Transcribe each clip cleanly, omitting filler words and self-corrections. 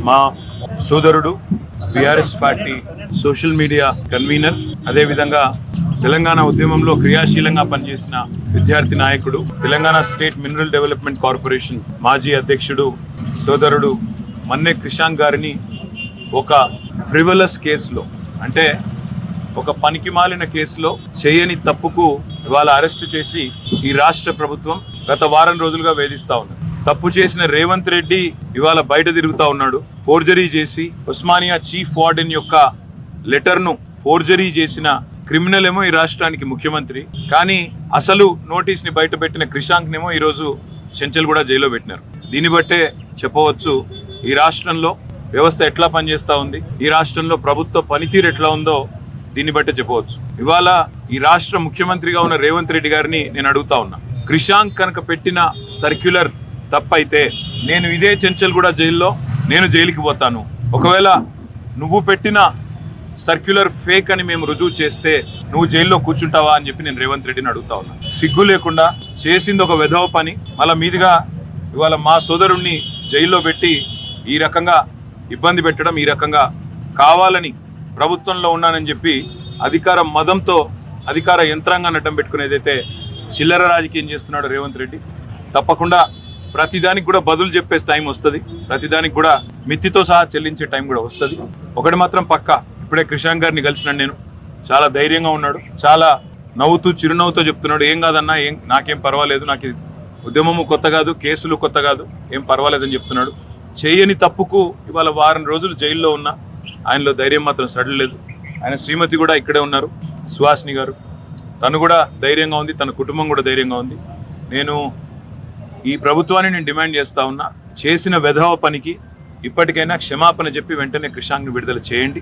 మా సోదరుడు BRS party social media convener, అదేవిధంగా తెలంగాణ ఉద్యమంలో క్రియాశీలంగా పనిచేసిన విద్యార్థి నాయకుడు, Telangana state mineral development corporation మాజీ అధ్యక్షుడు సోదరుడు మన్నె క్రిషాంక్ గారిని ఒక ఫ్రివలస్ కేసులో, అంటే ఒక పనికిమాలిన కేసులో చేయని తప్పుకు ఇవాళ అరెస్టు చేసి ఈ రాష్ట్ర ప్రభుత్వం గత వారం రోజులుగా వేధిస్తా ఉంది. తప్పు చేసిన రేవంత్ రెడ్డి ఇవాళ బయట తిరుగుతా ఉన్నాడు. ఫోర్జరీ చేసి ఉస్మానియా చీఫ్ వార్డెన్ యొక్క లెటర్ను ఫోర్జరీ చేసిన క్రిమినల్ ఏమో ఈ రాష్ట్రానికి ముఖ్యమంత్రి, కానీ అసలు నోటీస్ ని బయట పెట్టిన క్రిషాంక్ నేమో ఈరోజు చెంచల్ కూడా జైల్లో పెట్టినారు. దీన్ని బట్టే చెప్పవచ్చు ఈ రాష్ట్రంలో వ్యవస్థ ఎట్లా పనిచేస్తా ఉంది, ఈ రాష్ట్రంలో ప్రభుత్వ పనితీరు ఎట్లా ఉందో దీన్ని బట్టే చెప్పవచ్చు. ఇవాళ ఈ రాష్ట్ర ముఖ్యమంత్రిగా ఉన్న రేవంత్ రెడ్డి గారిని నేను అడుగుతా ఉన్నా, క్రిషాంక్ కనుక పెట్టిన సర్క్యులర్ తప్పైతే నేను ఇదే చెంచల్ కూడా జైల్లో నేను జైలుకి పోతాను. ఒకవేళ నువ్వు పెట్టిన సర్క్యులర్ ఫేక్ అని మేము రుజువు చేస్తే నువ్వు జైల్లో కూర్చుంటావా అని చెప్పి నేను రేవంత్ రెడ్డిని అడుగుతా ఉన్నా. సిగ్గు లేకుండా చేసింది ఒక వెధవ పని, మళ్ళా మీదుగా ఇవాళ మా సోదరుణ్ణి జైల్లో పెట్టి ఈ రకంగా ఇబ్బంది పెట్టడం, ఈ రకంగా కావాలని ప్రభుత్వంలో ఉన్నానని చెప్పి అధికార మదంతో అధికార యంత్రాంగాన్ని అడ్డం పెట్టుకునేదైతే చిల్లర రాజకీయం చేస్తున్నాడు రేవంత్ రెడ్డి. తప్పకుండా ప్రతిదానికి కూడా బదులు చెప్పే టైం వస్తుంది, ప్రతిదానికి కూడా మిత్తితో సహా చెల్లించే టైం కూడా వస్తుంది. ఒకటి మాత్రం పక్కా, ఇప్పుడే క్రిషాంక్ గారిని కలిసినాను నేను, చాలా ధైర్యంగా ఉన్నాడు, చాలా నవ్వుతూ చిరునవ్వుతో చెప్తున్నాడు, ఏం కాదన్నా, నాకేం పర్వాలేదు, నాకు ఉద్యమము కొత్త కాదు, కేసులు కొత్త కాదు, ఏం పర్వాలేదని చెప్తున్నాడు. చేయని తప్పుకు ఇవాళ వారం రోజులు జైల్లో ఉన్నా ఆయనలో ధైర్యం మాత్రం సడలేదు. ఆయన శ్రీమతి కూడా ఇక్కడే ఉన్నారు, సుహాసిని గారు, తను కూడా ధైర్యంగా ఉంది, తన కుటుంబం కూడా ధైర్యంగా ఉంది. నేను ఈ ప్రభుత్వాన్ని నేను డిమాండ్ చేస్తా ఉన్నా, చేసిన వెధవ పనికి ఇప్పటికైనా క్షమాపణ చెప్పి వెంటనే క్రిషాంక్ని విడుదల చేయండి.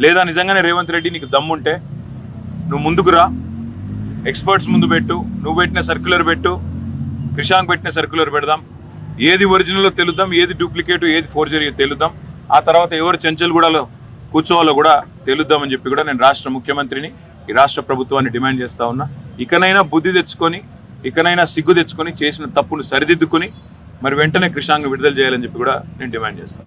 లేదా నిజంగానే రేవంత్ రెడ్డి నీకు దమ్ముంటే నువ్వు ముందుకు రా, ఎక్స్పర్ట్స్ ముందు పెట్టు, నువ్వు పెట్టిన సర్క్యులర్ పెట్టు, క్రిషాంక్ పెట్టిన సర్క్యులర్ పెడదాం, ఏది ఒరిజినల్లో తెలుద్దాం, ఏది డూప్లికేట్, ఏది ఫోర్జరీ తెలుద్దాం. ఆ తర్వాత ఎవరు చెంచల్గూడలో కూర్చోవాలో కూడా తెలుద్దామని చెప్పి కూడా నేను రాష్ట్ర ముఖ్యమంత్రిని, ఈ రాష్ట్ర ప్రభుత్వాన్ని డిమాండ్ చేస్తా ఉన్నా. ఇకనైనా బుద్ధి తెచ్చుకొని, ఇకనైనా సిగ్గు తెచ్చుకొని, చేసిన తప్పును సరిదిద్దుకుని మరి వెంటనే క్రిషాంక్ విడుదల చేయాలని చెప్పి కూడా నేను డిమాండ్ చేస్తాను.